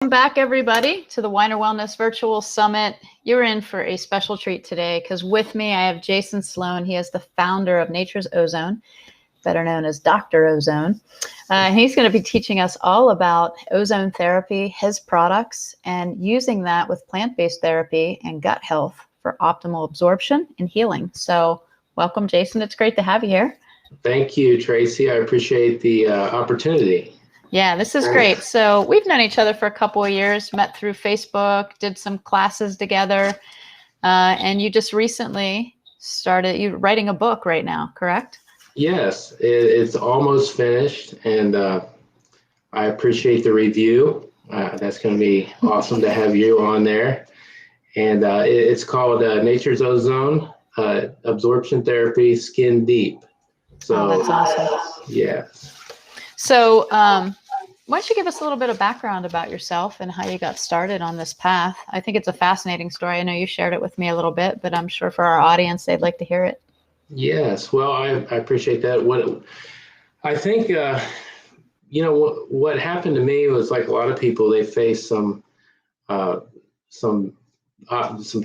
Welcome back, everybody, to the Weiner Wellness Virtual Summit. You're in for a special treat today because with me I have Jason Slone. He is the founder of NaturesOzone, better known as Dr. Ozone. He's going to be teaching us all about ozone therapy, his products, and using that with plant-based therapy and gut health for optimal absorption and healing. So welcome, Jason. It's great to have you here. Thank you, Tracy. I appreciate the opportunity. Yeah, this is great. So we've known each other for a couple of years, met through Facebook, did some classes together, and you just recently you're writing a book right now, correct? Yes, it's almost finished, and I appreciate the review. That's going to be awesome to have you on there. And it's called NaturesOzone, Absorption Therapy, Skin Deep. So, that's awesome. Yes. So why don't you give us a little bit of background about yourself and how you got started on this path? I think it's a fascinating story. I know you shared it with me a little bit, but I'm sure for our audience, they'd like to hear it. Yes. Well, I appreciate that. What I think, what happened to me was like a lot of people, they face some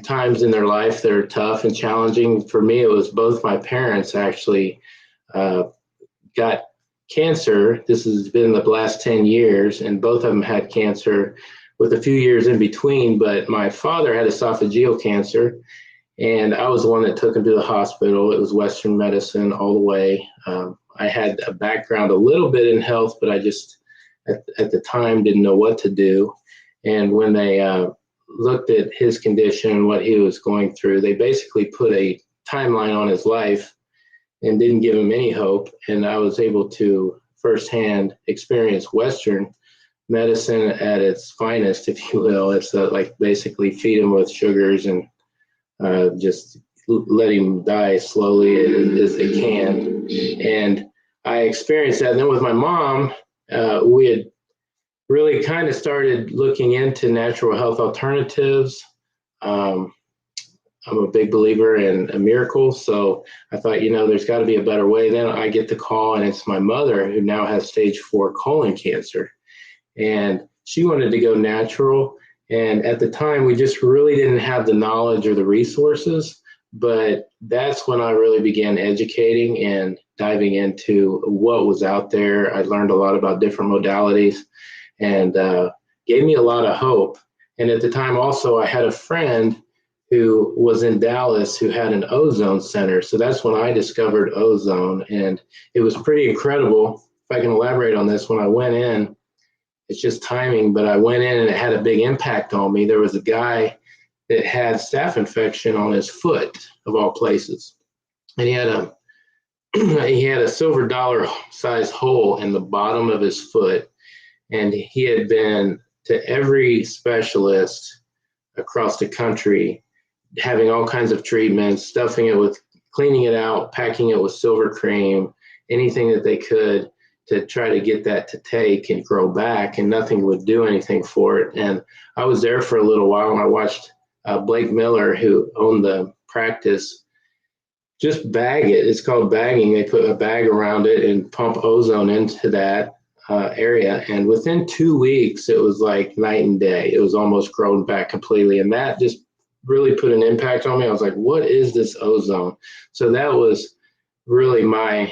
times in their life that are tough and challenging. For me, it was both my parents actually got cancer. This has been the last 10 years, and both of them had cancer with a few years in between. But my father had esophageal cancer, and I was the one that took him to the hospital. It was Western medicine all the way. I had a background a little bit in health, but I just, at the time, didn't know what to do. And when they looked at his condition and what he was going through, they basically put a timeline on his life and didn't give him any hope. And I was able to firsthand experience Western medicine at its finest, if you will. It's like basically feed him with sugars and just let him die slowly as they can. And I experienced that. And then with my mom, we had really kind of started looking into natural health alternatives. I'm a big believer in miracles, so I thought, there's got to be a better way. Then I get the call, and it's my mother who now has stage 4 colon cancer, and she wanted to go natural. And at the time, we just really didn't have the knowledge or the resources, but that's when I really began educating and diving into what was out there. I learned a lot about different modalities, and gave me a lot of hope. And at the time, also, I had a friend who was in Dallas who had an ozone center. So that's when I discovered ozone, and it was pretty incredible. If I can elaborate on this, when I went in, it's just timing, but I went in and it had a big impact on me. There was a guy that had staph infection on his foot, of all places. And he had a silver dollar size hole in the bottom of his foot. And he had been to every specialist across the country, having all kinds of treatments, cleaning it out, packing it with silver cream, anything that they could to try to get that to take and grow back, and nothing would do anything for it. And I was there for a little while, and I watched Blake Miller, who owned the practice, just bag it. It's called bagging. They put a bag around it and pump ozone into that area. And within 2 weeks, it was like night and day. It was almost grown back completely. And that just really put an impact on me. I was like, what is this ozone? So that was really my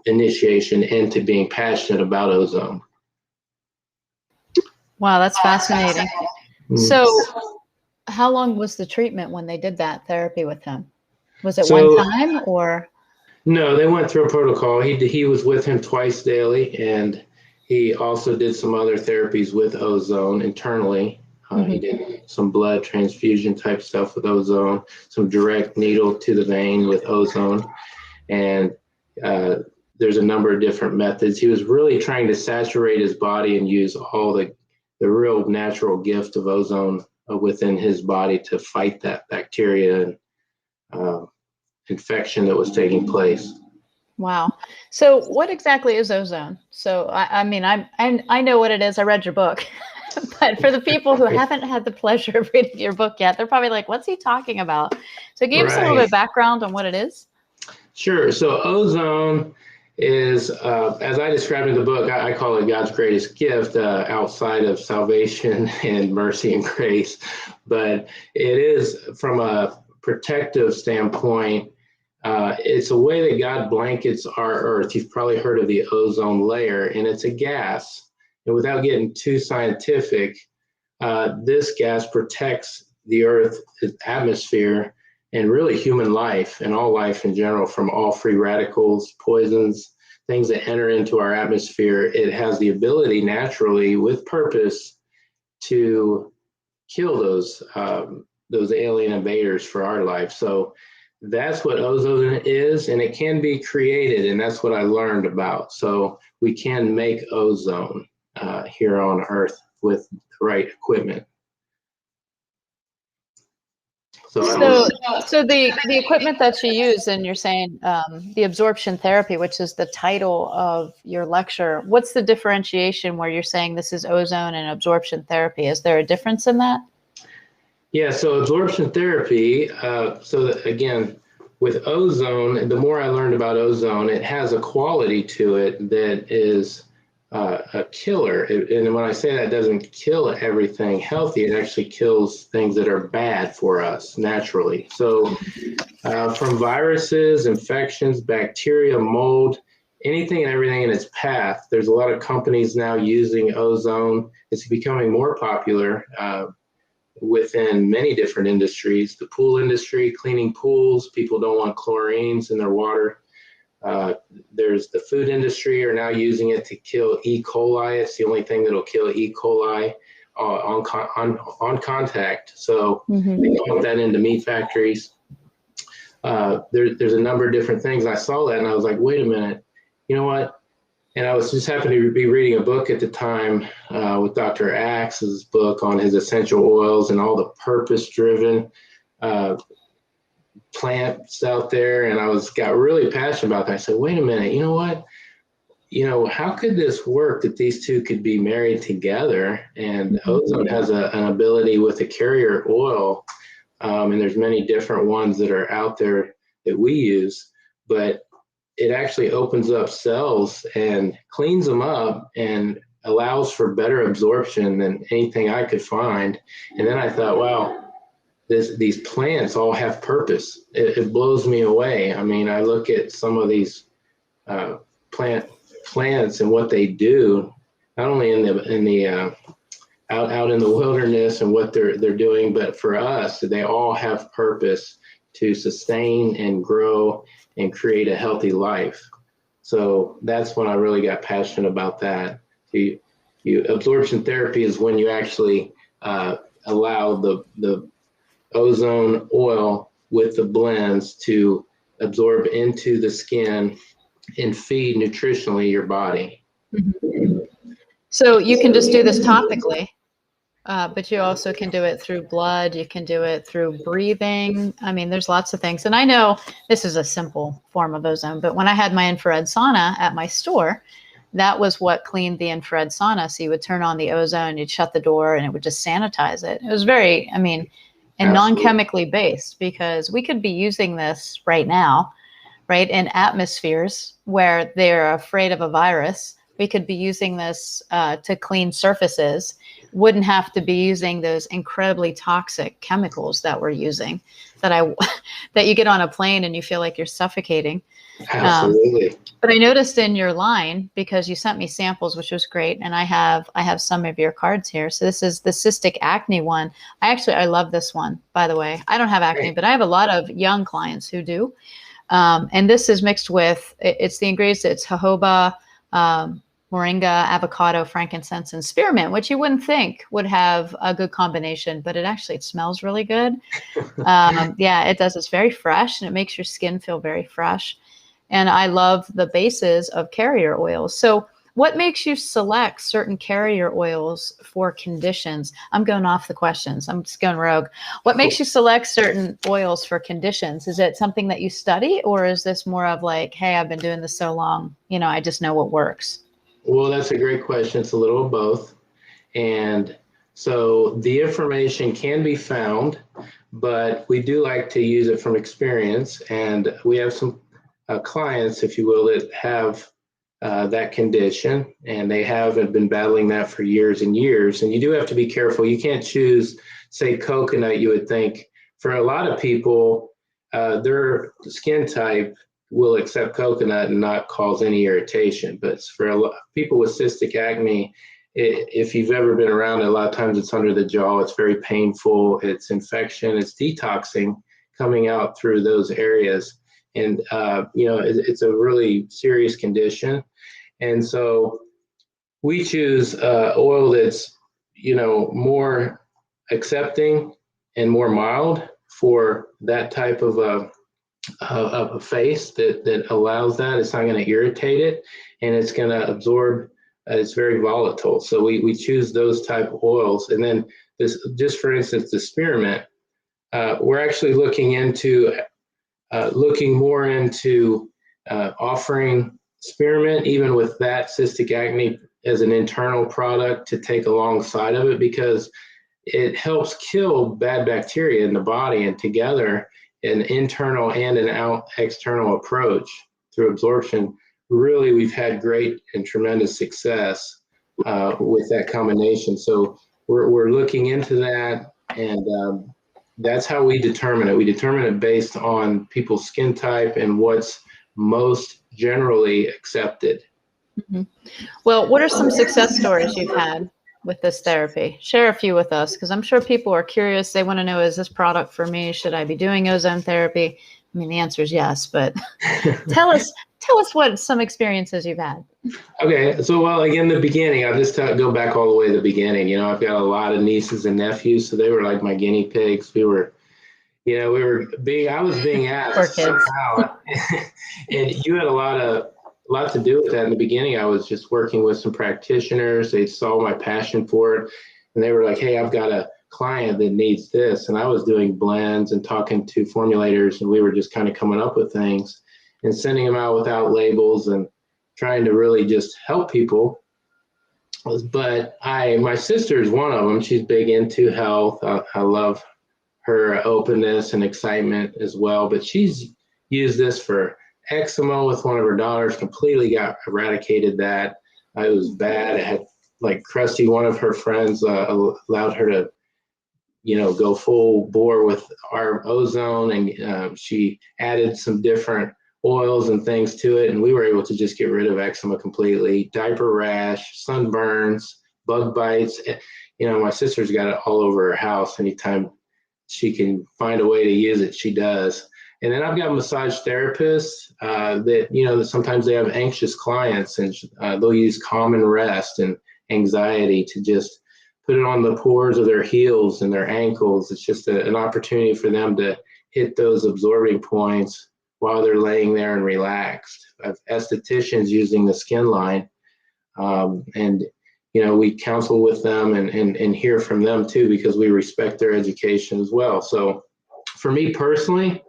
initiation into being passionate about ozone. Wow, that's fascinating. So how long was the treatment when they did that therapy with him? Was it one time or? No, they went through a protocol. He was with him twice daily, and he also did some other therapies with ozone internally. He did some blood transfusion type stuff with ozone, some direct needle to the vein with ozone. And there's a number of different methods. He was really trying to saturate his body and use all the real natural gift of ozone within his body to fight that bacteria and infection that was taking place. Wow. So what exactly is ozone? So I mean, I know what it is. I read your book. But for the people who haven't had the pleasure of reading your book yet, they're probably like, what's he talking about? So give us a little bit of background on what it is. Sure. So ozone is, as I described in the book, I call it God's greatest gift outside of salvation and mercy and grace. But it is, from a protective standpoint, it's a way that God blankets our earth. You've probably heard of the ozone layer, and it's a gas. And without getting too scientific, this gas protects the earth's atmosphere and really human life and all life in general from all free radicals, poisons, things that enter into our atmosphere. It has the ability naturally, with purpose, to kill those alien invaders for our life. So that's what ozone is, and it can be created, and that's what I learned about. So we can make ozone here on Earth with the right equipment. So the equipment that you use, and you're saying the absorption therapy, which is the title of your lecture, what's the differentiation where you're saying this is ozone and absorption therapy? Is there a difference in that? Yeah, so absorption therapy, again, with ozone, the more I learned about ozone, it has a quality to it that is a killer. And when I say that, it doesn't kill everything healthy, it actually kills things that are bad for us naturally. So from viruses, infections, bacteria, mold, anything and everything in its path, there's a lot of companies now using ozone. It's becoming more popular within many different industries. The pool industry, cleaning pools, people don't want chlorines in their water. There's the food industry are now using it to kill E. coli. It's the only thing that'll kill E. coli on contact. So they pump that into meat factories. There's a number of different things. I saw that and I was like, wait a minute, you know what? And I was just happening to be reading a book at the time with Dr. Axe's book on his essential oils and all the purpose-driven plants out there. And I got really passionate about that. I said, wait a minute, you know what? How could this work that these two could be married together? And ozone has an ability with a carrier oil, and there's many different ones that are out there that we use, but it actually opens up cells and cleans them up and allows for better absorption than anything I could find. And then I thought, wow, these plants all have purpose. It blows me away. I mean, I look at some of these plants and what they do, not only in the out in the wilderness and what they're doing, but for us, they all have purpose to sustain and grow and create a healthy life. So that's when I really got passionate about that. Absorption therapy is when you actually allow the ozone oil with the blends to absorb into the skin and feed nutritionally your body. So you can just do this topically, but you also can do it through blood. You can do it through breathing. I mean, there's lots of things. And I know this is a simple form of ozone, but when I had my infrared sauna at my store, that was what cleaned the infrared sauna. So you would turn on the ozone, you'd shut the door, and it would just sanitize it. It was very, and non-chemically based, because we could be using this right now, right, in atmospheres where they're afraid of a virus. We could be using this to clean surfaces, wouldn't have to be using those incredibly toxic chemicals that we're using, that you get on a plane and you feel like you're suffocating. Absolutely. But I noticed in your line, because you sent me samples, which was great, and I have some of your cards here. So this is the cystic acne one. I love this one, by the way. I don't have acne, but I have a lot of young clients who do. And this is mixed with, it's the ingredients, it's jojoba, moringa, avocado, frankincense, and spearmint, which you wouldn't think would have a good combination, but it smells really good. Yeah, it does. It's very fresh, and it makes your skin feel very fresh. And I love the bases of carrier oils. So what makes you select certain carrier oils for conditions? I'm going off the questions. I'm just going rogue. What makes you select certain oils for conditions? Is it something that you study, or is this more of like, hey, I've been doing this so long, I just know what works? Well, that's a great question. It's a little of both. And so the information can be found, but we do like to use it from experience. And we have some clients, if you will, that have that condition, and they have been battling that for years and years. And you do have to be careful. You can't choose, say, coconut. You would think for a lot of people, their skin type will accept coconut and not cause any irritation. But for a lot of people with cystic acne, if you've ever been around it, a lot of times it's under the jaw. It's very painful. It's infection. It's detoxing coming out through those areas. And, it's a really serious condition. And so we choose oil that's, more accepting and more mild for that type of a face that allows that. It's not going to irritate it, and it's going to absorb. It's very volatile. So we choose those type of oils. And then this, just for instance, the spearmint, we're actually looking more into offering spearmint, even with that cystic acne, as an internal product to take alongside of it, because it helps kill bad bacteria in the body, and together an internal and an external approach through absorption. Really, we've had great and tremendous success with that combination. So we're looking into that, and that's how we determine it. We determine it based on people's skin type and what's most generally accepted. Mm-hmm. Well, what are some success stories you've had with this therapy? Share a few with us, because I'm sure people are curious. They want to know, is this product for me? Should I be doing ozone therapy? I mean, the answer is yes, but tell us what some experiences you've had. Okay, so well, again, the beginning, I'll just go back all the way to the beginning. I've got a lot of nieces and nephews, so they were like my guinea pigs. I was being asked somehow, and you had a lot to do with that in the beginning. I was just working with some practitioners. They saw my passion for it, and they were like, "Hey, I've got a client that needs this." And I was doing blends and talking to formulators, and we were just kind of coming up with things and sending them out without labels and trying to really just help people. But my sister is one of them. She's big into health. I love her openness and excitement as well. But she's used this for eczema with one of her daughters, completely got eradicated that. It was bad. It had like crusty. One of her friends allowed her to, go full bore with our ozone, and she added some different oils and things to it, and we were able to just get rid of eczema completely, diaper rash, sunburns, bug bites. My sister's got it all over her house. Anytime she can find a way to use it, she does. And then I've got massage therapists that sometimes they have anxious clients, and they'll use calm and rest and anxiety to just put it on the pores of their heels and their ankles. It's just an opportunity for them to hit those absorbing points while they're laying there and relaxed. I have estheticians using the skin line, and we counsel with them and hear from them too, because we respect their education as well. So for me personally,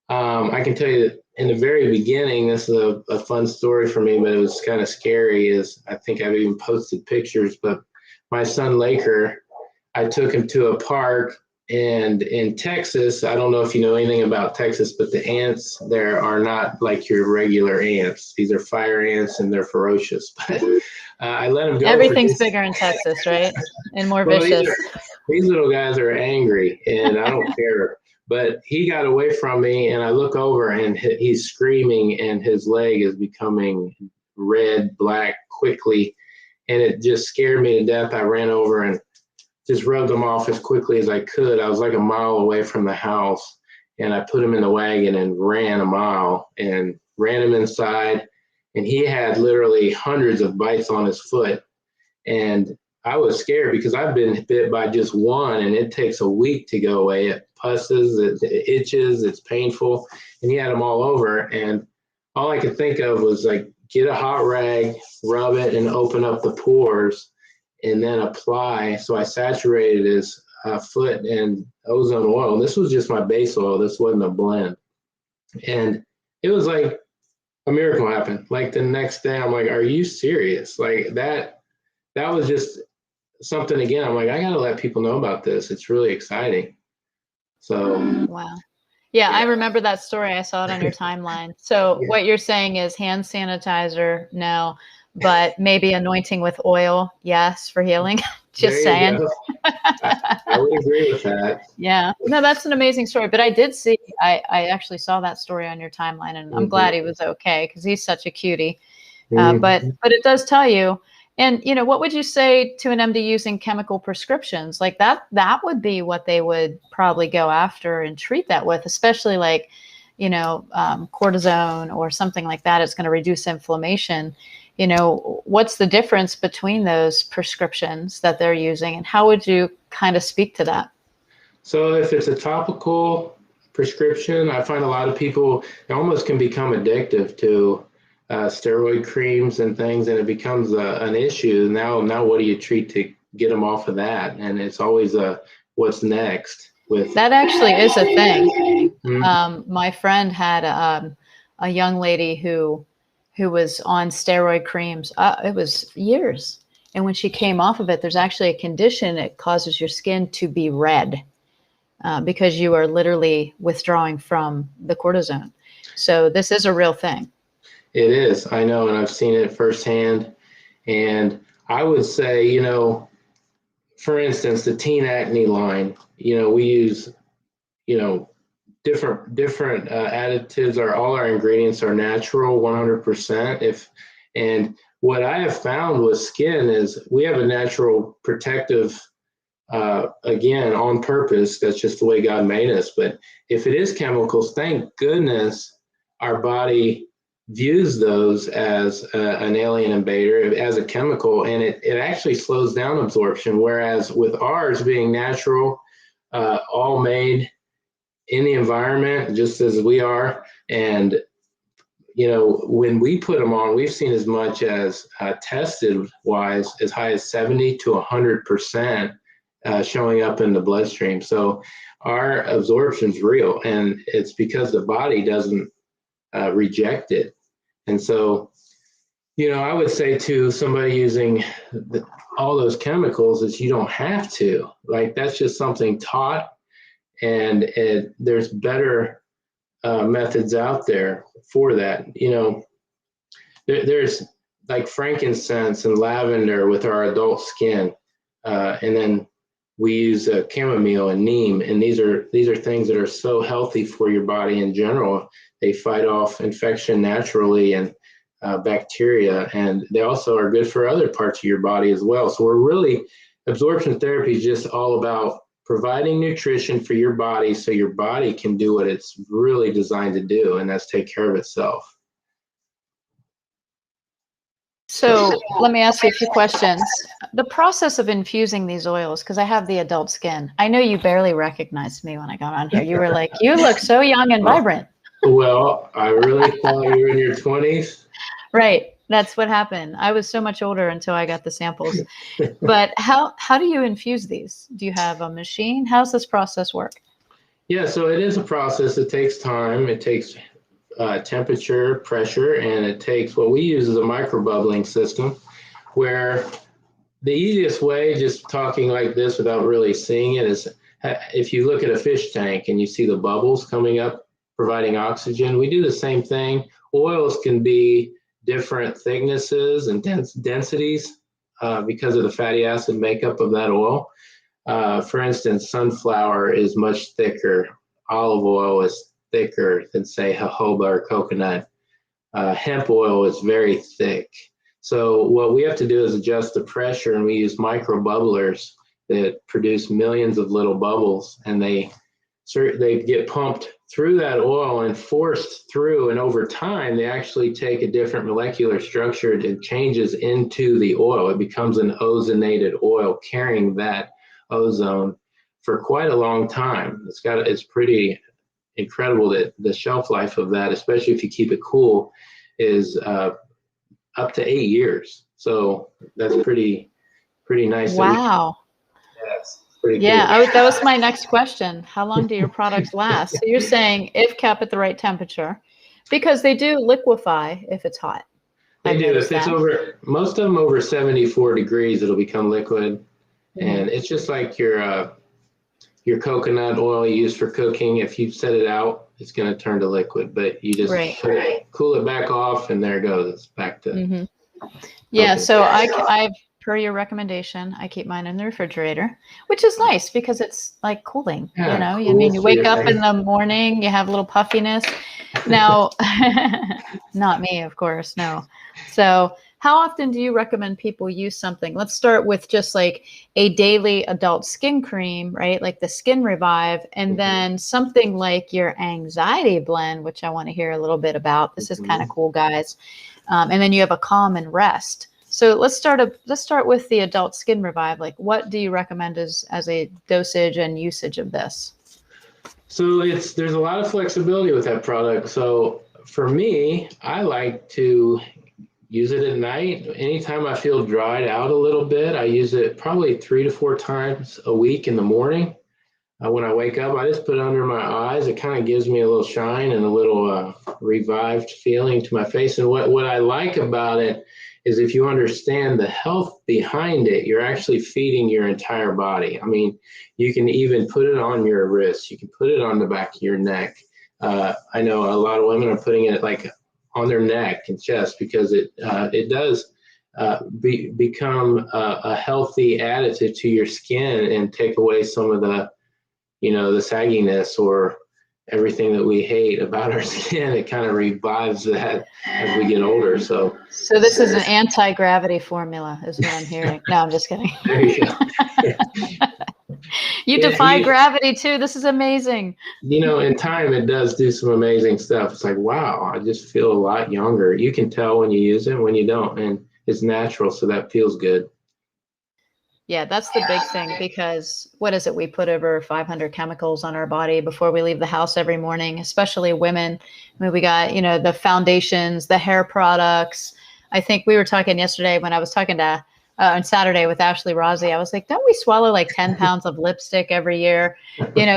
I can tell you that in the very beginning, this is a fun story for me, but it was kind of scary. I think I've even posted pictures, but my son Laker, I took him to a park. And in Texas, I don't know if you know anything about Texas, but the ants there are not like your regular ants. These are fire ants, and they're ferocious. But I let him go. Everything's bigger in Texas, right? And more vicious. These little guys are angry, and I don't care. But he got away from me, and I look over, and he's screaming, and his leg is becoming red, black quickly. And it just scared me to death. I ran over and just rubbed him off as quickly as I could. I was like a mile away from the house, and I put him in the wagon and ran a mile and ran him inside. And he had literally hundreds of bites on his foot. And I was scared because I've been bit by just one, and it takes a week to go away. It pusses, it itches, it's painful. And he had them all over. And all I could think of was like, get a hot rag, rub it, and open up the pores, and then apply. So I saturated his foot in ozone oil. This was just my base oil. This wasn't a blend. And it was like a miracle happened. Like the next day, I'm like, are you serious? Like that was just something again. I'm like, I got to let people know about this. It's really exciting. So. Wow. Yeah, I remember that story. I saw it on your timeline. So Yeah. what you're saying is hand sanitizer, no, but maybe anointing with oil, yes, for healing. There Just you saying. go. I would agree with that. Yeah. No, that's an amazing story. But I actually saw that story on your timeline, and I'm Mhm. glad he was okay because he's such a cutie. But Mhm. it does tell you. And what would you say to an MD using chemical prescriptions? Like that would be what they would probably go after and treat that with, especially like, cortisone or something like that. It's going to reduce inflammation. What's the difference between those prescriptions that they're using, and how would you kind of speak to that? So if it's a topical prescription, I find a lot of people, it almost can become addictive to steroid creams and things, and it becomes an issue. Now what do you treat to get them off of that? And it's always what's next with. That actually is a thing. Mhm. My friend had a young lady who was on steroid creams. It was years, and when she came off of it, there's actually a condition. It causes your skin to be red because you are literally withdrawing from the cortisone. So this is a real thing. It is, I know, and I've seen it firsthand. And I would say, for instance, the teen acne line, we use, you know, different additives. Are all our ingredients are natural 100%. And what I have found with skin is we have a natural protective, again, on purpose. That's just the way God made us. But if it is chemicals, thank goodness our body views those as an alien invader, as a chemical, and it actually slows down absorption. Whereas with ours being natural, all made in the environment, just as we are, and when we put them on, we've seen as much as tested wise as high as 70 to 100% showing up in the bloodstream. So our absorption's real, and it's because the body doesn't reject it. And so, I would say to somebody using all those chemicals is you don't have to. Like, that's just something taught, and there's better methods out there for that. There's like frankincense and lavender with our adult skin, and then we use chamomile and neem, and these are things that are so healthy for your body in general. They fight off infection naturally and bacteria, and they also are good for other parts of your body as well. So absorption therapy is just all about providing nutrition for your body so your body can do what it's really designed to do, and that's take care of itself. So let me ask you a few questions. The process of infusing these oils, because I have the adult skin. I know you barely recognized me when I got on here. You were like, you look so young and vibrant. Well, I really thought you were in your 20s. Right. That's what happened. I was so much older until I got the samples. But how do you infuse these? Do you have a machine? How's this process work? Yeah, so it is a process. It takes time. It takes temperature, pressure, and it takes what we use is a microbubbling system, where the easiest way, just talking like this without really seeing it, is if you look at a fish tank and you see the bubbles coming up, providing oxygen. We do the same thing. Oils can be different thicknesses and densities because of the fatty acid makeup of that oil. For instance, sunflower is much thicker. Olive oil is thicker than, say, jojoba or coconut. Hemp oil is very thick. So what we have to do is adjust the pressure, and we use micro bubblers that produce millions of little bubbles, and they get pumped through that oil and forced through, and over time they actually take a different molecular structure and changes into the oil. It becomes an ozonated oil carrying that ozone for quite a long time. It's pretty incredible that the shelf life of that, especially if you keep it cool, is up to 8 years. So that's pretty nice. Wow. Yes, pretty cool. Yeah, that was my next question. How long do your products last? So you're saying if kept at the right temperature, because they do liquefy if it's hot. They I've do. noticed If it's that. most of them over 74 degrees, it'll become liquid. Mhm. And it's just like your your coconut oil you use for cooking. If you set it out, it's going to turn to liquid, but you just cool it back off, and there it goes. It's back to. Yeah. Okay. So I, per your recommendation, I keep mine in the refrigerator, which is nice because it's like cooling. Yeah, you know, cool. I mean, you wake up in the morning, you have a little puffiness. Now, not me, of course. No. So, how often do you recommend people use something? Let's start with just like a daily adult skin cream, right? Like the Skin Revive, and then something like your anxiety blend, which I want to hear a little bit about. This is kind of cool, guys. And then you have a Calm and Rest. So let's start with the adult Skin Revive. Like, what do you recommend as a dosage and usage of this? So there's a lot of flexibility with that product. So for me, I like to use it at night. Anytime I feel dried out a little bit, I use it probably 3 to 4 times a week in the morning. When I wake up, I just put it under my eyes. It kind of gives me a little shine and a little revived feeling to my face. And what I like about it is if you understand the health behind it, you're actually feeding your entire body. I mean, you can even put it on your wrist. You can put it on the back of your neck. I know a lot of women are putting it like on their neck and chest because it does become a healthy additive to your skin and take away some of the the sagginess or everything that we hate about our skin. It kind of revives that as we get older. So this is an anti-gravity formula is what I'm hearing. No, I'm just kidding. There you go. You defy gravity too. This is amazing. In time, it does do some amazing stuff. It's like, wow, I just feel a lot younger. You can tell when you use it, when you don't, and it's natural. So that feels good. Yeah, that's the big thing because what is it? We put over 500 chemicals on our body before we leave the house every morning, especially women. I mean, we got, the foundations, the hair products. I think we were talking yesterday when I was talking to on Saturday with Ashley Rossi. I was like, don't we swallow like 10 pounds of lipstick every year?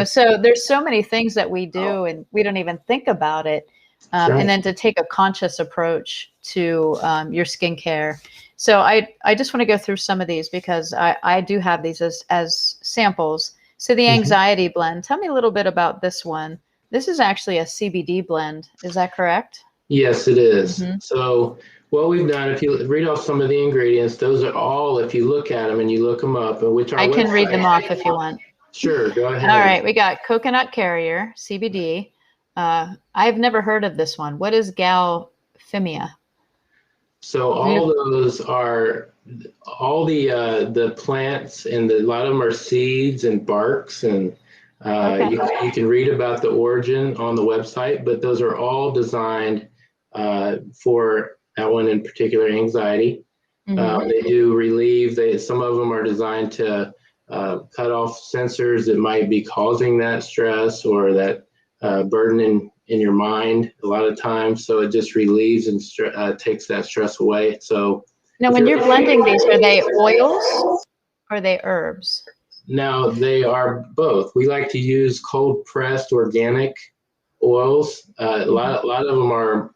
So there's so many things that we do and we don't even think about it. Right. And then to take a conscious approach to your skincare. So I just want to go through some of these because I do have these as samples. So the anxiety blend, tell me a little bit about this one. This is actually a CBD blend. Is that correct? Yes, it is. So what we've done, if you read off some of the ingredients, those are all, if you look at them and you look them up, which I can read them off if you want. Sure, go ahead. All right, we got coconut carrier, CBD. I've never heard of this one. What is galphimia? So all those are all the plants, and a lot of them are seeds and barks, and you can read about the origin on the website. But those are all designed for that one in particular, anxiety. They do relieve. Some of them are designed to cut off sensors that might be causing that stress or that burden in your mind a lot of times. So it just relieves and takes that stress away. So now when you're blending these, are they oils or are they herbs? Now they are both. We like to use cold pressed organic oils. A lot of them are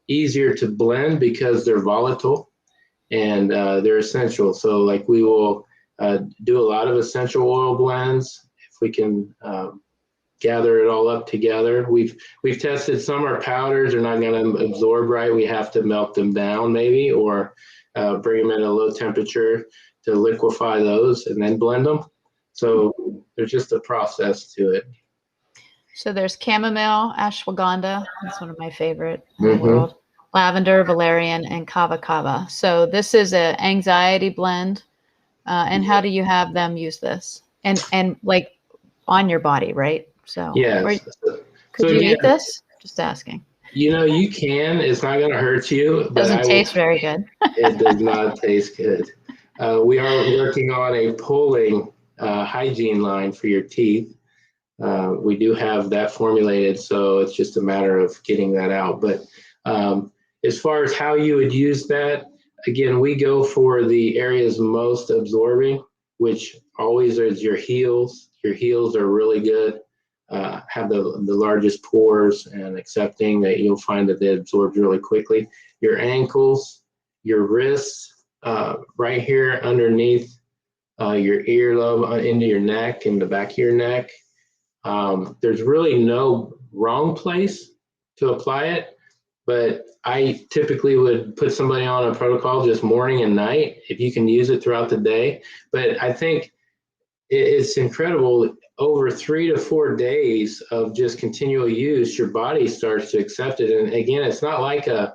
easier to blend because they're volatile and they're essential. So like we will do a lot of essential oil blends if we can gather it all up together. We've tested some are powders, they're not going to absorb right. We have to melt them down maybe, or bring them at a low temperature to liquefy those and then blend them. So there's just a process to it. So there's chamomile, ashwagandha. That's one of my favorite in the world. Lavender, valerian, and kava kava. So this is an anxiety blend. And how do you have them use this? And like on your body, right? So yes. Could you eat this? Just asking. You can. It's not going to hurt you. But doesn't taste very good. It does not taste good. We are working on a pulling hygiene line for your teeth. We do have that formulated, so it's just a matter of getting that out. But as far as how you would use that, again, we go for the areas most absorbing, which always is your heels. Your heels are really good. Have the largest pores and accepting that you'll find that they absorb really quickly. Your ankles, your wrists, right here underneath your earlobe into your neck and the back of your neck. There's really no wrong place to apply it, but I typically would put somebody on a protocol just morning and night if you can use it throughout the day. But I think it's incredible. Over 3 to 4 days of just continual use, your body starts to accept it. And again, it's not like a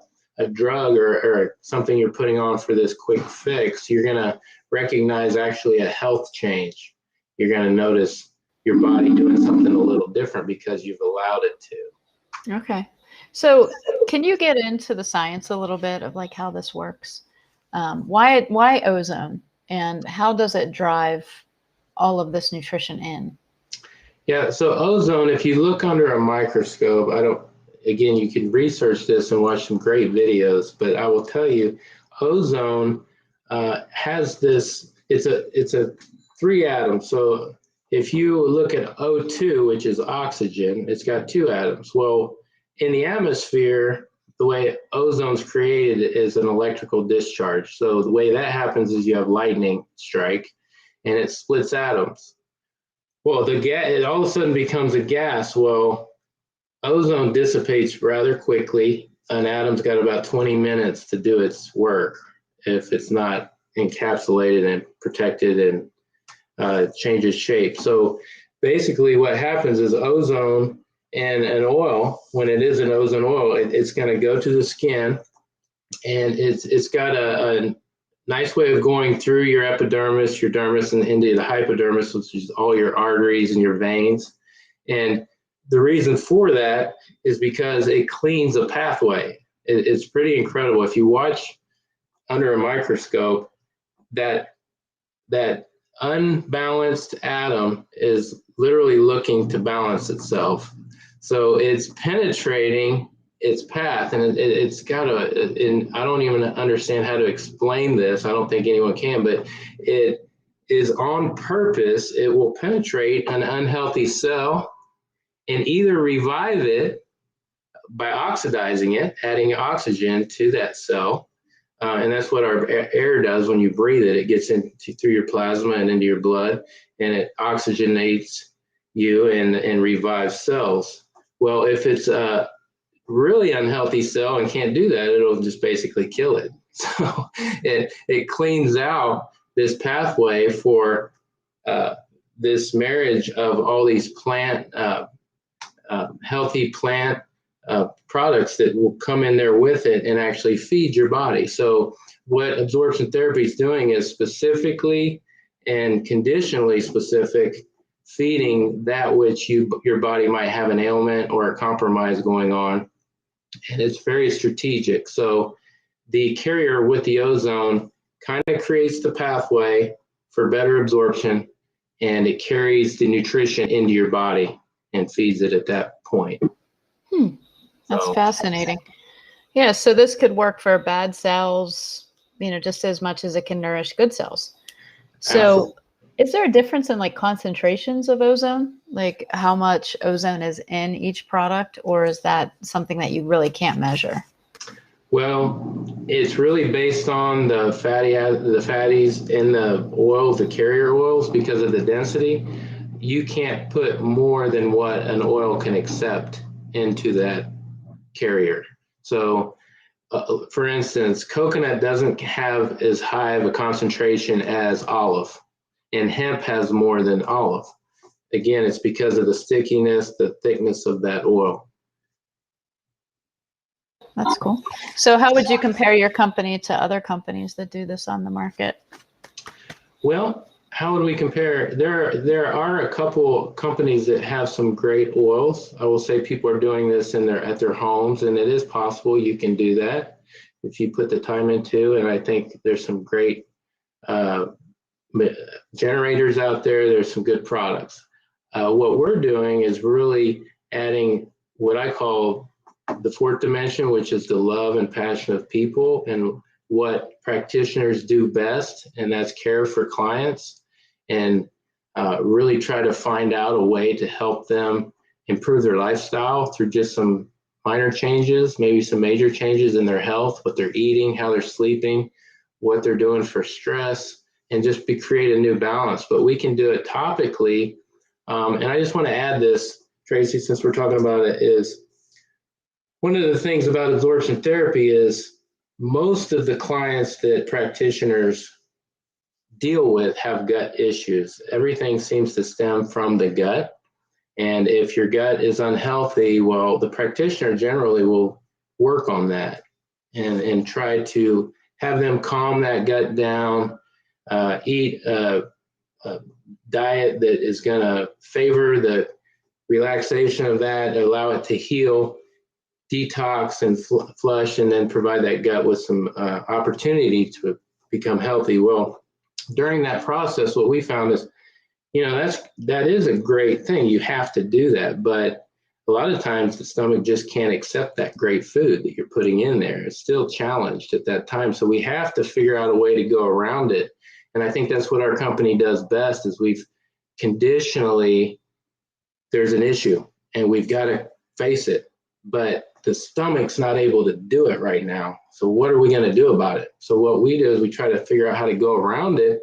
drug or something you're putting on for this quick fix. You're going to recognize actually a health change. You're going to notice your body doing something a little different because you've allowed it to. Okay. So can you get into the science a little bit of like how this works? Why ozone, and how does it drive all of this nutrition in? Yeah, so ozone, if you look under a microscope, again, you can research this and watch some great videos, but I will tell you, ozone has this, it's a 3 atoms. So if you look at O2, which is oxygen, it's got 2 atoms. Well, in the atmosphere, the way ozone's created is an electrical discharge. So the way that happens is you have lightning strike and it splits atoms. Well, it all of a sudden becomes a gas. Well, ozone dissipates rather quickly. An atom's got about 20 minutes to do its work if it's not encapsulated and protected and changes shape. So basically what happens is ozone and an oil, when it is an ozone oil, it's going to go to the skin, and it's got a nice way of going through your epidermis, your dermis, and into the hypodermis, which is all your arteries and your veins. And the reason for that is because it cleans a pathway. It's pretty incredible. If you watch under a microscope, that unbalanced atom is literally looking to balance itself. So it's penetrating its path, and it's got and I don't even understand how to explain this. I don't think anyone can, but it is on purpose. It will penetrate an unhealthy cell and either revive it by oxidizing it, adding oxygen to that cell. And that's what our air does when you breathe it. It gets through your plasma and into your blood, and it oxygenates you and revives cells. Well, if it's a really unhealthy cell and can't do that, it'll just basically kill it. So it cleans out this pathway for this marriage of all these healthy plant products that will come in there with it and actually feed your body. So what absorption therapy is doing is specifically and conditionally specific, feeding that which your body might have an ailment or a compromise going on. And it's very strategic. So the carrier with the ozone kind of creates the pathway for better absorption, and it carries the nutrition into your body and feeds it at that point. That's fascinating. Yeah, so this could work for bad cells, just as much as it can nourish good cells. So absolutely. Is there a difference in like concentrations of ozone, like how much ozone is in each product, or is that something that you really can't measure? Well, it's really based on the fatties in the oils, the carrier oils, because of the density. You can't put more than what an oil can accept into that carrier. So, for instance, coconut doesn't have as high of a concentration as olive, and hemp has more than olive. Again, it's because of the stickiness, the thickness of that oil. That's cool. So how would you compare your company to other companies that do this on the market? Well, how would we compare? There are a couple companies that have some great oils. I will say people are doing this at their homes, and it is possible you can do that if you put the time into. And I think there's some great generators out there. There's some good products. What we're doing is really adding what I call the fourth dimension, which is the love and passion of people and what practitioners do best, and that's care for clients, and really try to find out a way to help them improve their lifestyle through just some minor changes, maybe some major changes in their health, what they're eating, how they're sleeping, what they're doing for stress, and just create a new balance. But we can do it topically. And I just want to add this, Tracy, since we're talking about it, is one of the things about absorption therapy is most of the clients that practitioners deal with have gut issues. Everything seems to stem from the gut. And if your gut is unhealthy, well, the practitioner generally will work on that and try to have them calm that gut down, eat a diet that is going to favor the relaxation of that, allow it to heal, detox and flush, and then provide that gut with some opportunity to become healthy. Well, during that process, what we found is, that is a great thing. You have to do that, but a lot of times the stomach just can't accept that great food that you're putting in there. It's still challenged at that time. So we have to figure out a way to go around it. And I think that's what our company does best, is we've conditionally, there's an issue and we've got to face it, but the stomach's not able to do it right now. So what are we going to do about it? So what we do is we try to figure out how to go around it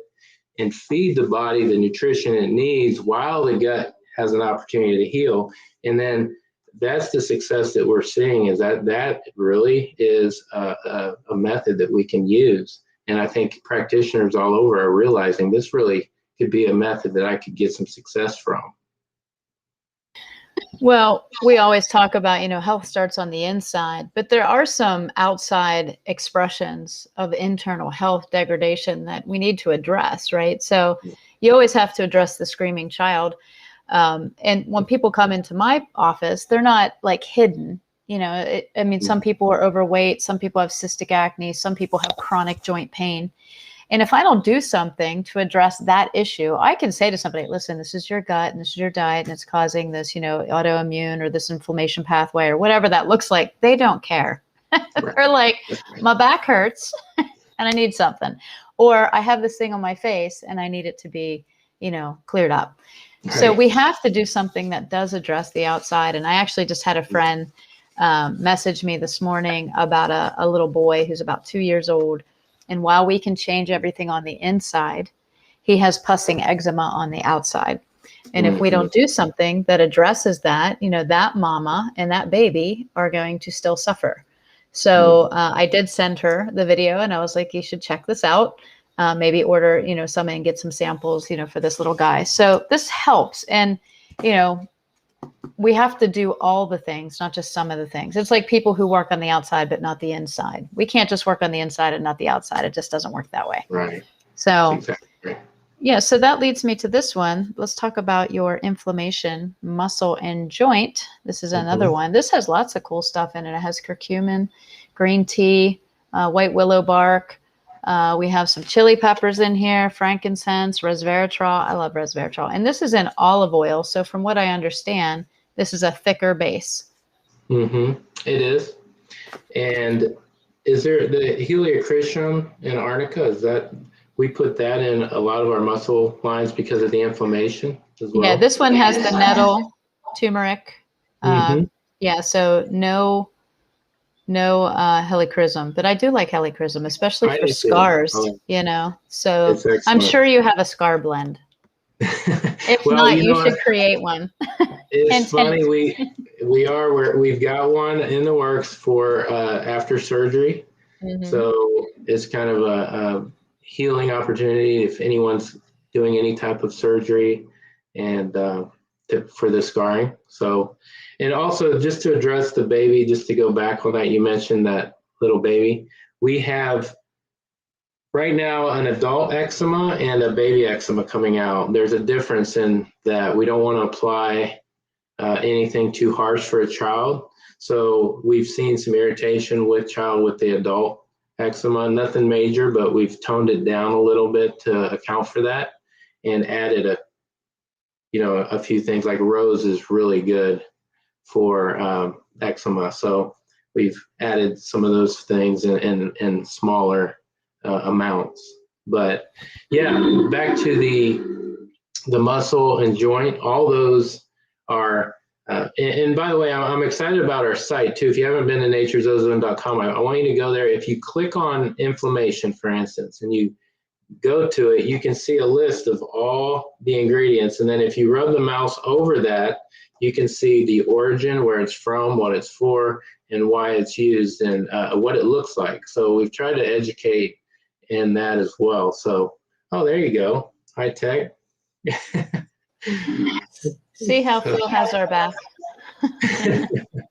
and feed the body the nutrition it needs while the gut has an opportunity to heal. And then that's the success that we're seeing, is that really is a method that we can use. And I think practitioners all over are realizing this really could be a method that I could get some success from. Well, we always talk about, health starts on the inside, but there are some outside expressions of internal health degradation that we need to address, right? So you always have to address the screaming child. And when people come into my office, they're not like hidden. Some people are overweight, some people have cystic acne, some people have chronic joint pain. And if I don't do something to address that issue, I can say to somebody, listen, this is your gut and this is your diet and it's causing this, autoimmune or this inflammation pathway or whatever that looks like. They don't care. They're like, my back hurts and I need something. Or I have this thing on my face and I need it to be, cleared up. Right. So we have to do something that does address the outside. And I actually just had a friend message me this morning about a little boy who's about 2 years old. And while we can change everything on the inside, he has pussing eczema on the outside. And if we don't do something that addresses that, that mama and that baby are going to still suffer. So I did send her the video and I was like, you should check this out. Maybe order, some and get some samples, for this little guy. So this helps. And, we have to do all the things, not just some of the things. It's like people who work on the outside, but not the inside. We can't just work on the inside and not the outside. It just doesn't work that way. Right. So, exactly right. Yeah. So that leads me to this one. Let's talk about your inflammation, muscle, and joint. This is another one. This has lots of cool stuff in it. It has curcumin, green tea, white willow bark. We have some chili peppers in here, frankincense, resveratrol. I love resveratrol. And this is in olive oil. So from what I understand, this is a thicker base. It is. And is there the helichrysum in arnica? Is that, we put that in a lot of our muscle lines because of the inflammation as well? Yeah, this one has the nettle, turmeric. Yeah, so no helichrysum, but I do like helichrysum, especially for scars, so I'm sure you have a scar blend. If not, you should create one. It's funny. We've got one in the works for after surgery. So it's kind of a healing opportunity if anyone's doing any type of surgery and for the scarring. So, and also just to address the baby, just to go back on that, you mentioned that little baby. We have right now an adult eczema and a baby eczema coming out. There's a difference in that. We don't want to apply anything too harsh for a child. So we've seen some irritation with the adult eczema, nothing major, but we've toned it down a little bit to account for that and added a few things, like rose is really good for eczema. So we've added some of those things in smaller amounts. But yeah, back to the muscle and joint, all those are, and by the way, I'm excited about our site too. If you haven't been to naturesozone.com, I want you to go there. If you click on inflammation, for instance, and you go to it, you can see a list of all the ingredients. And then if you rub the mouse over that, you can see the origin, where it's from, what it's for, and why it's used, and what it looks like. So we've tried to educate in that as well. So, oh, there you go. High tech. See how Phil has our back.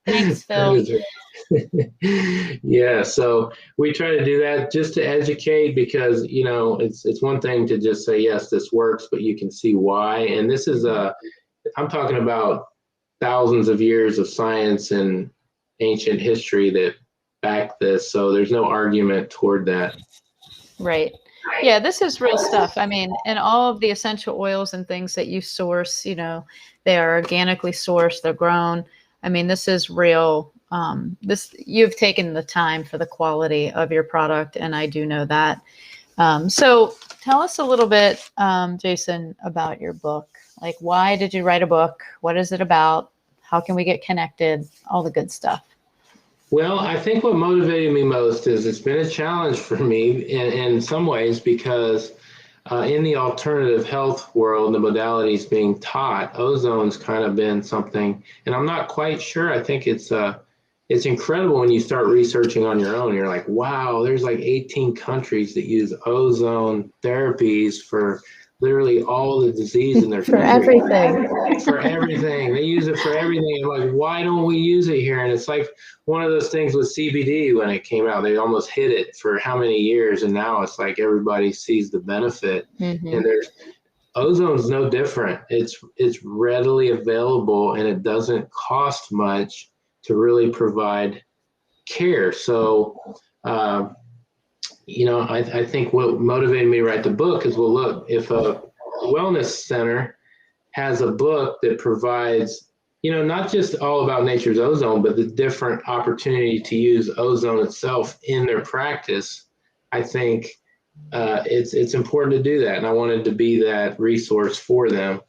Thanks, Phil. Yeah, so we try to do that just to educate, because it's one thing to just say yes, this works, but you can see why. And this is I'm talking about thousands of years of science and ancient history that back this, so there's no argument toward that. Right. Yeah, this is real stuff. I mean, and all of the essential oils and things that you source, they are organically sourced, they're grown. I mean, this is real. You've taken the time for the quality of your product, and I do know that. So tell us a little bit, Jason, about your book. Like, why did you write a book? What is it about? How can we get connected? All the good stuff. Well, I think what motivated me most is it's been a challenge for me in some ways, because in the alternative health world, the modalities being taught, ozone's kind of been something, and I'm not quite sure. I think it's incredible when you start researching on your own. You're like, wow, there's like 18 countries that use ozone therapies for literally all the disease in their for country. everything. For everything. They use it for everything. I'm like, why don't we use it here? And it's like one of those things with CBD when it came out. They almost hid it for how many years, and now it's like everybody sees the benefit. Mm-hmm. And ozone's no different. It's readily available, and it doesn't cost much to really provide care. So, I think what motivated me to write the book is, well, look, if a wellness center has a book that provides, not just all about nature's ozone, but the different opportunity to use ozone itself in their practice, I think it's important to do that. And I wanted to be that resource for them.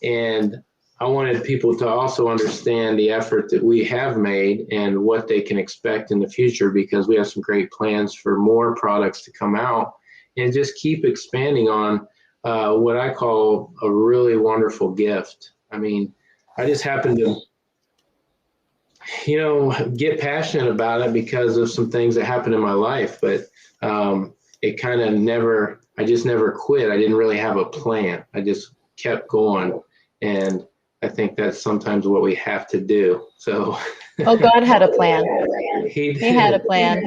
And I wanted people to also understand the effort that we have made and what they can expect in the future, because we have some great plans for more products to come out, and just keep expanding on what I call a really wonderful gift. I mean, I just happen to, get passionate about it because of some things that happened in my life, but it kind of I just never quit. I didn't really have a plan. I just kept going. And I think that's sometimes what we have to do. So, oh, God had a plan. He had a plan.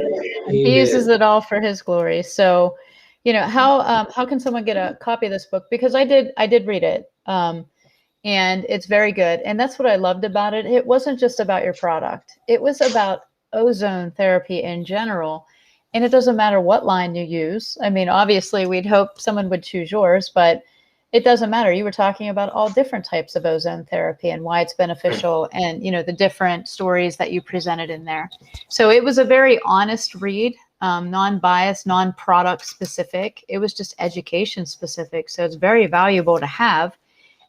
He uses it all for His glory. So, how can someone get a copy of this book? Because I did read it, and it's very good. And that's what I loved about it. It wasn't just about your product. It was about ozone therapy in general. And it doesn't matter what line you use. I mean, obviously, we'd hope someone would choose yours, but it doesn't matter. You were talking about all different types of ozone therapy and why it's beneficial, and the different stories that you presented in there. So it was a very honest read, non-biased, non-product specific. It was just education specific. So it's very valuable to have.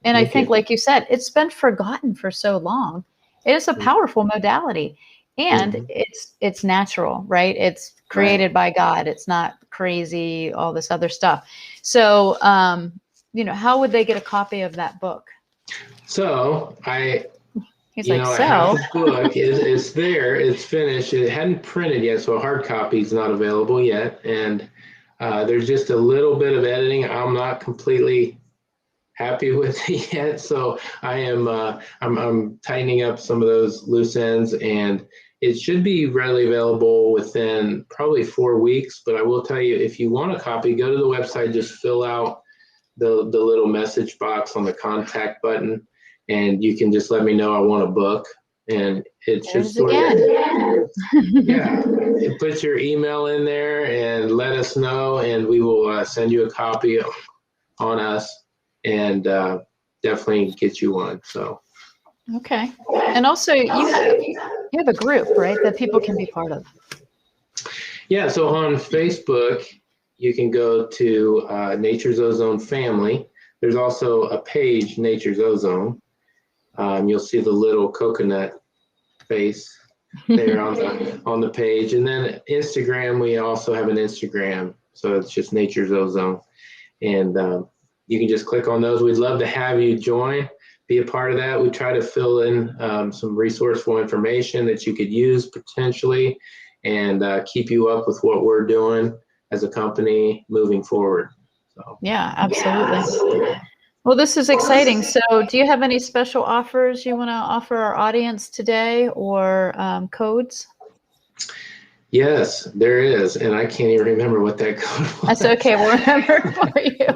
And I think, like you said, it's been forgotten for so long. It is a powerful modality, and it's natural, right? It's created by God. It's not crazy, all this other stuff. So, how would they get a copy of that book? So He's I have the book. It's there. It's finished. It hadn't printed yet, so a hard copy is not available yet. And there's just a little bit of editing. I'm not completely happy with it yet, so I am. I'm tightening up some of those loose ends, and it should be readily available within probably 4 weeks. But I will tell you, if you want a copy, go to the website. Just fill out the little message box on the contact button, and you can just let me know I want a book, and it should sort of, it puts your email in there and let us know, and we will send you a copy on us, and definitely get you one. So okay. And also you have a group, right, that people can be part of? Yeah, so on Facebook you can go to Nature's Ozone Family. There's also a page, Nature's Ozone. You'll see the little coconut face there on the page. And then Instagram, we also have an Instagram So it's just Nature's Ozone. And you can just click on those. We'd love to have you join, be a part of that. We try to fill in some resourceful information that you could use potentially, and keep you up with what we're doing as a company moving forward. So. Yeah, absolutely. Well, this is exciting. So do you have any special offers you want to offer our audience today, or codes? Yes, there is. And I can't even remember what that code was. That's okay. We'll remember it for you.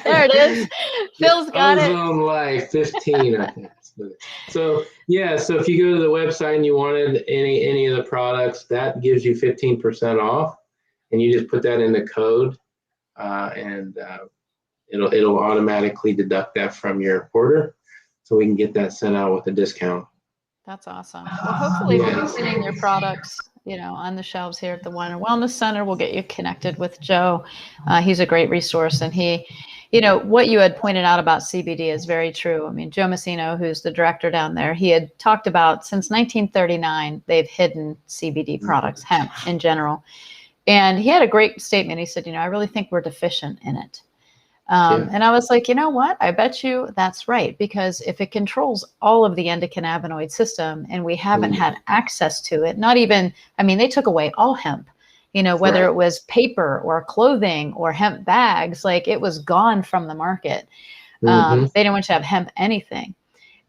There it is. Phil's got it. Ozone Life 15, I think. So yeah, so if you go to the website and you wanted any of the products, that gives you 15% off, and you just put that in the code, and it'll automatically deduct that from your order, so we can get that sent out with a discount. That's awesome. Well, hopefully we'll be seeing your products, on the shelves here at the Wine and Wellness Center. We'll get you connected with Joe. He's a great resource, and he, what you had pointed out about CBD is very true. I mean, Joe Messino, who's the director down there, he had talked about since 1939, they've hidden CBD products, hemp in general. And he had a great statement. He said, I really think we're deficient in it. And I was like, you know what? I bet you that's right, because if it controls all of the endocannabinoid system and we haven't had access to it, not even, they took away all hemp, whether it was paper or clothing or hemp bags, like it was gone from the market. They didn't want you to have hemp anything.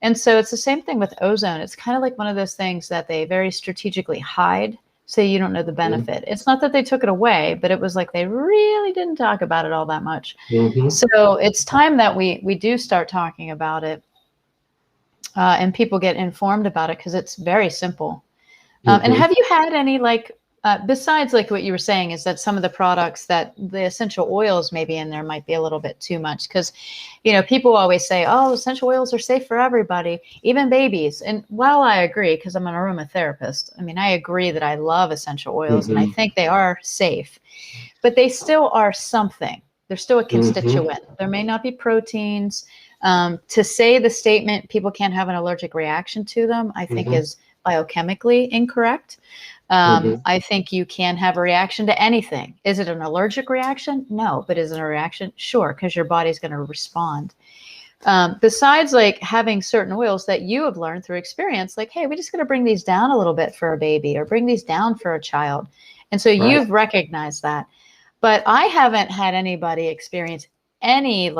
And so it's the same thing with ozone. It's kind of like one of those things that they very strategically hide, so you don't know the benefit. It's not that they took it away, but it was like they really didn't talk about it all that much. So it's time that we do start talking about it, and people get informed about it, because it's very simple. And have you had any, besides what you were saying, is that some of the products that the essential oils maybe in there might be a little bit too much? Because, people always say, oh, essential oils are safe for everybody, even babies. And while I agree, because I'm an aromatherapist, I agree that I love essential oils and I think they are safe, but they still are something. They're still a constituent. There may not be proteins. To say the statement, people can't have an allergic reaction to them, I think is biochemically incorrect. I think you can have a reaction to anything. Is it an allergic reaction? No. But is it a reaction? Sure, because your body's going to respond. Besides having certain oils that you have learned through experience, hey, we're just going to bring these down a little bit for a baby, or bring these down for a child. And so you've recognized that. But I haven't had anybody experience any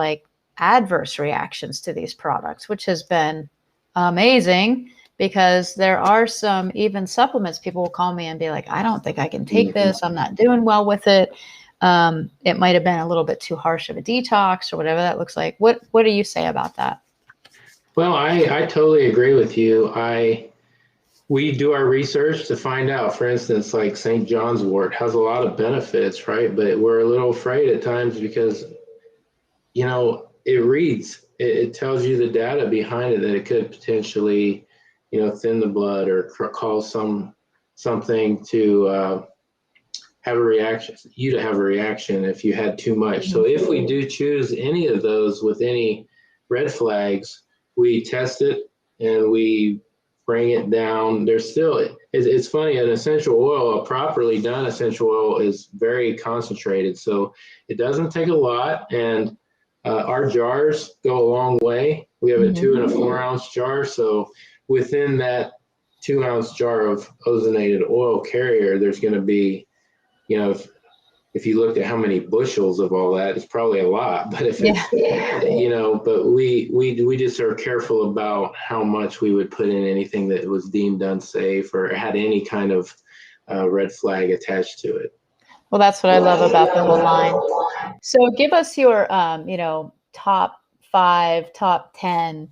adverse reactions to these products, which has been amazing. Because there are some even supplements, people will call me and be like, I don't think I can take this. I'm not doing well with it. It might have been a little bit too harsh of a detox, or whatever that looks like. What do you say about that? Well, I totally agree with you. We do our research to find out, for instance, St. John's wort has a lot of benefits, right? But we're a little afraid at times because, it reads, it tells you the data behind it, that it could potentially thin the blood or cause something to have a reaction, if you had too much. So if we do choose any of those with any red flags, we test it and we bring it down. There's still, it's funny, an essential oil, a properly done essential oil, is very concentrated. So it doesn't take a lot, and our jars go a long way. We have a 2 and a 4 ounce jar. So within that 2 ounce jar of ozonated oil carrier, there's going to be, if you looked at how many bushels of all that, it's probably a lot. But if it's, but we just are careful about how much we would put in anything that was deemed unsafe or had any kind of red flag attached to it. Well, that's what I love about the whole line. So give us your, top 5, top 10.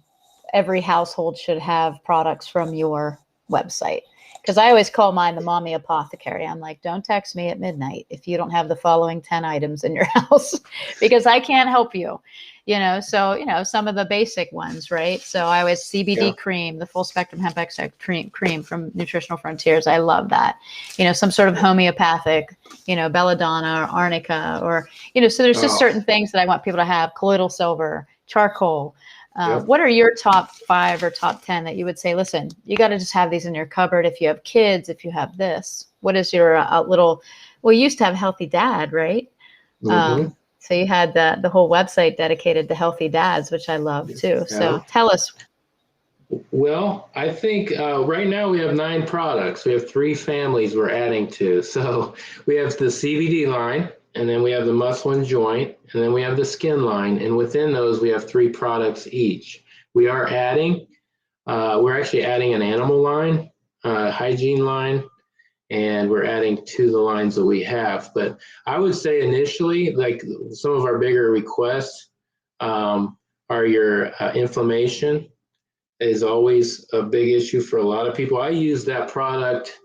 Every household should have products from your website. Because I always call mine the mommy apothecary. I'm like, don't text me at midnight if you don't have the following 10 items in your house, because I can't help you. So, some of the basic ones, right? So I always CBD cream, the full spectrum hemp extract cream from Nutritional Frontiers. I love that. Some sort of homeopathic, belladonna or arnica, or, so there's just certain things that I want people to have: colloidal silver, charcoal. What are your top 5 or top 10 that you would say, listen, you got to just have these in your cupboard if you have kids, if you have this? What is your you used to have Healthy Dad, right? Mm-hmm. So you had the whole website dedicated to healthy dads, which I love too. So tell us. Well, I think right now we have 9 products. We have 3 families we're adding to. So we have the CBD line, and then we have the muscle and joint, and then we have the skin line. And within those, we have 3 products each. We are adding, we're actually adding an animal line, hygiene line, and we're adding to the lines that we have. But I would say initially, like some of our bigger requests are your inflammation is always a big issue for a lot of people. I use that product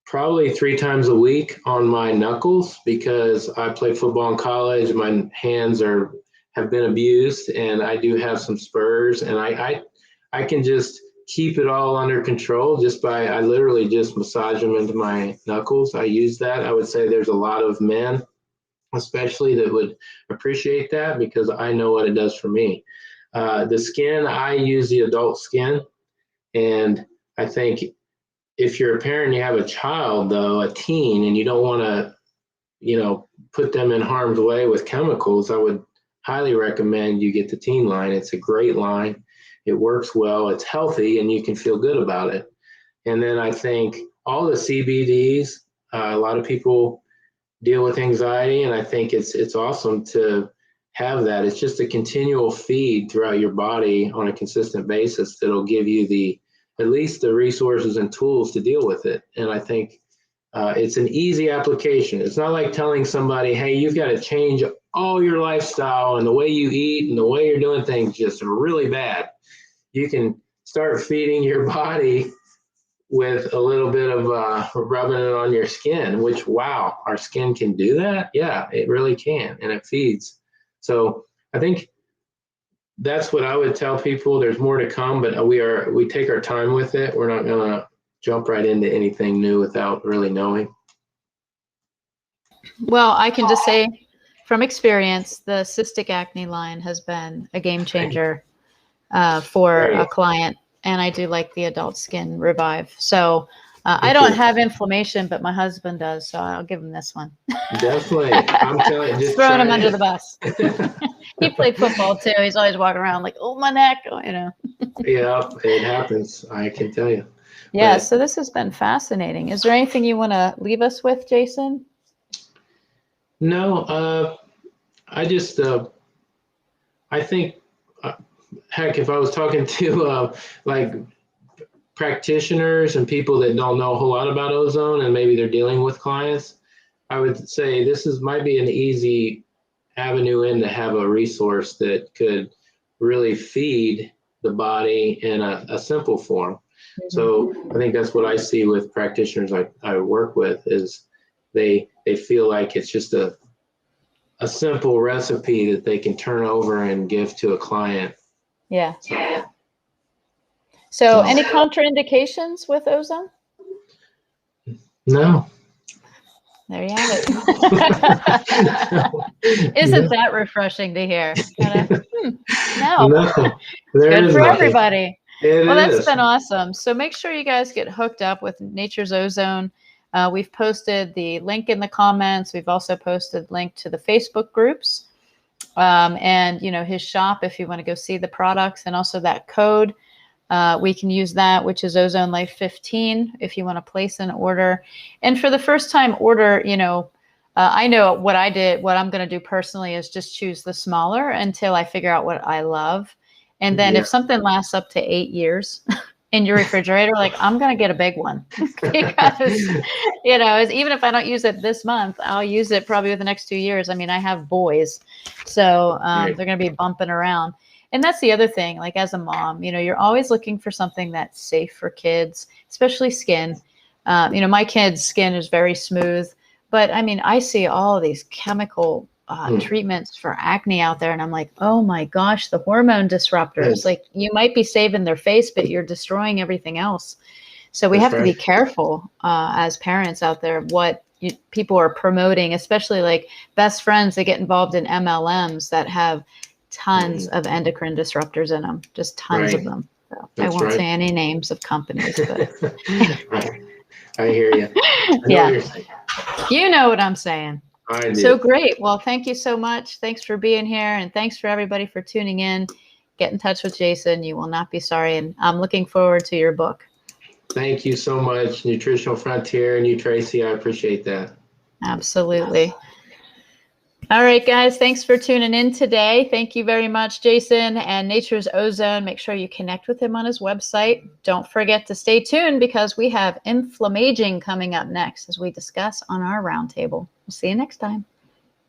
probably 3 times a week on my knuckles because I played football in college. My hands have been abused, and I do have some spurs, and I can just keep it all under control just by, I literally just massage them into my knuckles. I use that. I would say there's a lot of men, especially, that would appreciate that because I know what it does for me. The skin, I use the adult skin. And I think if you're a parent and you have a child, though, a teen, and you don't want to, put them in harm's way with chemicals, I would highly recommend you get the teen line. It's a great line. It works well. It's healthy, and you can feel good about it. And then I think all the CBDs, a lot of people deal with anxiety, and I think it's awesome to have that. It's just a continual feed throughout your body on a consistent basis that'll give you at least the resources and tools to deal with it. And I think it's an easy application. It's not like telling somebody, hey, you've got to change all your lifestyle and the way you eat and the way you're doing things just really bad. You can start feeding your body with a little bit of rubbing it on your skin, which, wow, our skin can do that? Yeah, it really can, and it feeds. So I think that's what I would tell people. There's more to come, but we take our time with it. We're not going to jump right into anything new without really knowing. Well, I can just say from experience, the cystic acne line has been a game changer for a client. And I do like the adult skin revive. So I don't have inflammation, but my husband does. So I'll give him this one. Definitely. I'm telling you, just throwing him under the bus. He played football too. He's always walking around like, oh, my neck, Yeah, it happens. I can tell you. Yeah. So this has been fascinating. Is there anything you want to leave us with, Jason? No, I just, I think, heck, if I was talking to like practitioners and people that don't know a whole lot about ozone and maybe they're dealing with clients, I would say might be an easy avenue in to have a resource that could really feed the body in a simple form. Mm-hmm. So I think that's what I see with practitioners I work with is they feel like it's just a simple recipe that they can turn over and give to a client. Yeah. So any contraindications with ozone? No. There you have it. Isn't that refreshing to hear? No. Good for everybody. That's been awesome. So make sure you guys get hooked up with Nature's Ozone. We've posted the link in the comments. We've also posted link to the Facebook groups and, his shop if you want to go see the products, and also that code. We can use that, which is Ozone Life 15 if you want to place an order. And for the first time order, I know what I'm going to do personally is just choose the smaller until I figure out what I love. And then if something lasts up to 8 years in your refrigerator, like I'm going to get a big one because, even if I don't use it this month, I'll use it probably within the next 2 years. I mean, I have boys, so they're going to be bumping around. And that's the other thing, like as a mom, you're always looking for something that's safe for kids, especially skin. My kid's skin is very smooth, but I mean, I see all of these chemical treatments for acne out there. And I'm like, oh my gosh, the hormone disruptors, yes. Like you might be saving their face, but you're destroying everything else. So we have to be careful as parents out there, what people are promoting, especially like best friends that get involved in MLMs that have tons of endocrine disruptors in them, just tons of them. So I won't say any names of companies, but I hear you. Yeah. You know what I'm saying. I do. So great. Well, thank you so much. Thanks for being here. And thanks for everybody for tuning in. Get in touch with Jason. You will not be sorry. And I'm looking forward to your book. Thank you so much, Nutritional Frontier and you, Tracy. I appreciate that. Absolutely. All right, guys. Thanks for tuning in today. Thank you very much, Jason and Nature's Ozone. Make sure you connect with him on his website. Don't forget to stay tuned because we have inflammaging coming up next as we discuss on our roundtable. We'll see you next time.